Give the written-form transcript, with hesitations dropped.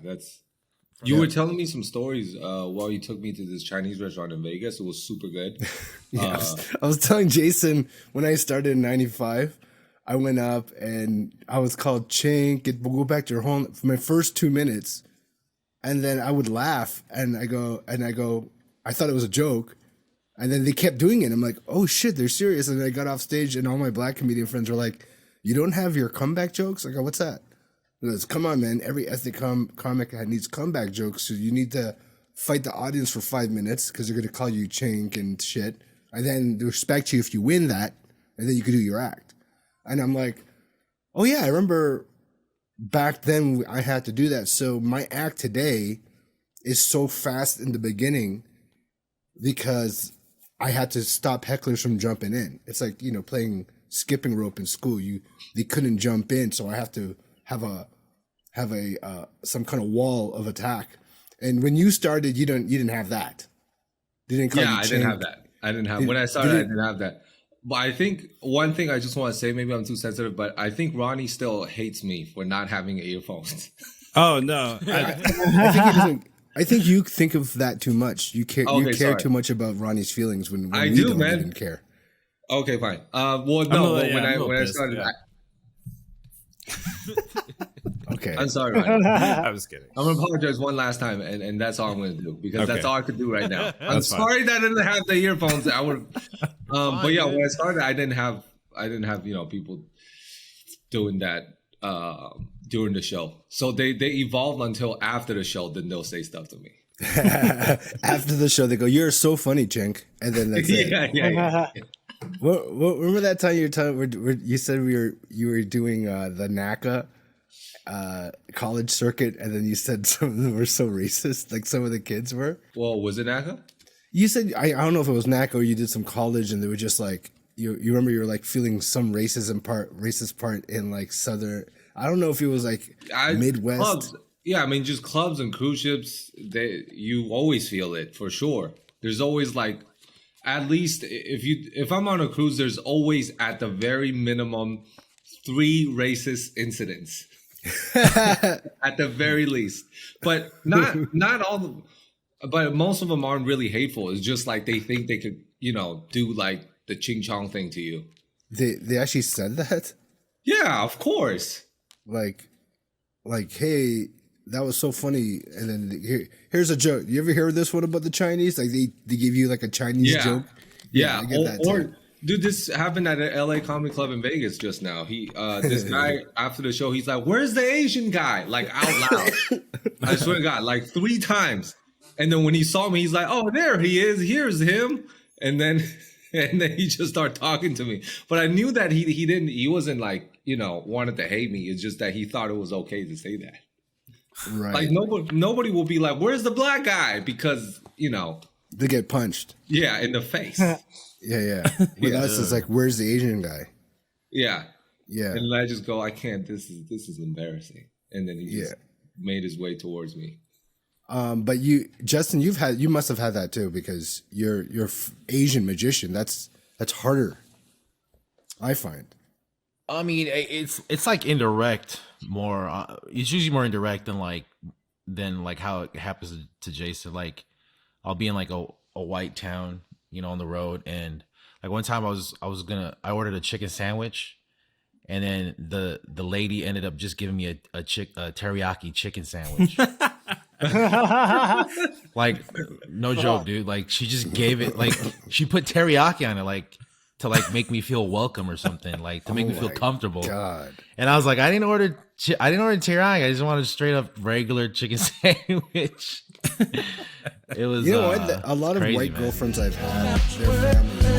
that's. You were telling me some stories while you took me to this Chinese restaurant in Vegas. It was super good. I was telling Jason when I started in '95, I went up and I was called Chink. Go back to your home for my first 2 minutes, and then I would laugh and I go, I thought it was a joke, and then they kept doing it. I'm like, oh shit, they're serious. And then I got off stage and all my black comedian friends were like, you don't have your comeback jokes? I go, what's that? He goes, come on, man. Every ethnic comic needs comeback jokes. So you need to fight the audience for 5 minutes because they're going to call you chink and shit. And then they respect you if you win that. And then you can do your act. And I'm like, oh, yeah, I remember back then I had to do that. So my act today is so fast in the beginning because I had to stop hecklers from jumping in. It's like, playing skipping rope in school. They couldn't jump in. So I have to have some kind of wall of attack. And when you started, you didn't have that. They didn't call you I didn't have that. When I started, I didn't have that. But I think one thing I just want to say, maybe I'm too sensitive, but I think Ronnie still hates me for not having earphones. Oh no. I think he doesn't. I think you think of that too much. You care. Okay, you care sorry. too much about Ronnie's feelings when I we do, don't man. even care. Okay, fine. Well, no. When I started, Okay. I'm sorry, Ronnie. I was kidding. I'm gonna apologize one last time, and that's all I'm gonna do because that's all I could do right now. I'm That's fine. sorry that I didn't have the earphones. I would, but yeah, when I started, I didn't have people doing that during the show. So they evolved until after the show. Then they'll say stuff to me. After the show, they go, "You're so funny, Chink," and then that's it. Yeah. What, remember that time you said you were doing the NACA college circuit, and then you said some of them were so racist, like some of the kids were. Well, was it NACA? You said I don't know if it was NACA or you did some college, and they were just like you remember you were like feeling some racist part in like southern. I don't know if it was like Midwest. Clubs. Yeah, I mean just clubs and cruise ships. You always feel it for sure. There's always like. At least if I'm on a cruise, there's always at the very minimum 3 racist incidents. At the very least. But not all but most of them aren't really hateful. It's just like they think they could, do like the ching chong thing to you. They actually said that? Yeah, of course. Like hey, that was so funny. And then here's a joke. You ever hear this one about the Chinese? Like they give you like a Chinese joke. Yeah. I get that too. Dude, this happened at an LA Comedy Club in Vegas just now. This guy after the show, he's like, "Where's the Asian guy?" Like out loud. I swear to God, like 3 times. And then when he saw me, he's like, "Oh, there he is. Here's him." And then he just started talking to me. But I knew that he wasn't like, wanted to hate me. It's just that he thought it was okay to say that. Right. Like nobody will be like, "Where's the black guy?" Because they get punched. Yeah, in the face. Yeah. With us, it's like, "Where's the Asian guy?" Yeah. Yeah. And I just go, "I can't. This is embarrassing." And then he just made his way towards me. But Justin, you must have had that too because you're Asian magician. That's harder. I find. I mean, it's like indirect more. It's usually more indirect than like how it happens to Jason. Like I'll be in like a white town, on the road, and like one time I ordered a chicken sandwich, and then the lady ended up just giving me a teriyaki chicken sandwich. Like no joke, dude. Like she just gave it, like she put teriyaki on it, like to like make me feel welcome or something, like to make me feel comfortable. God. And I was like, I didn't order teriyaki. I just wanted a straight up regular chicken sandwich. It was what? A lot of crazy, white man. girlfriends I've had, their families.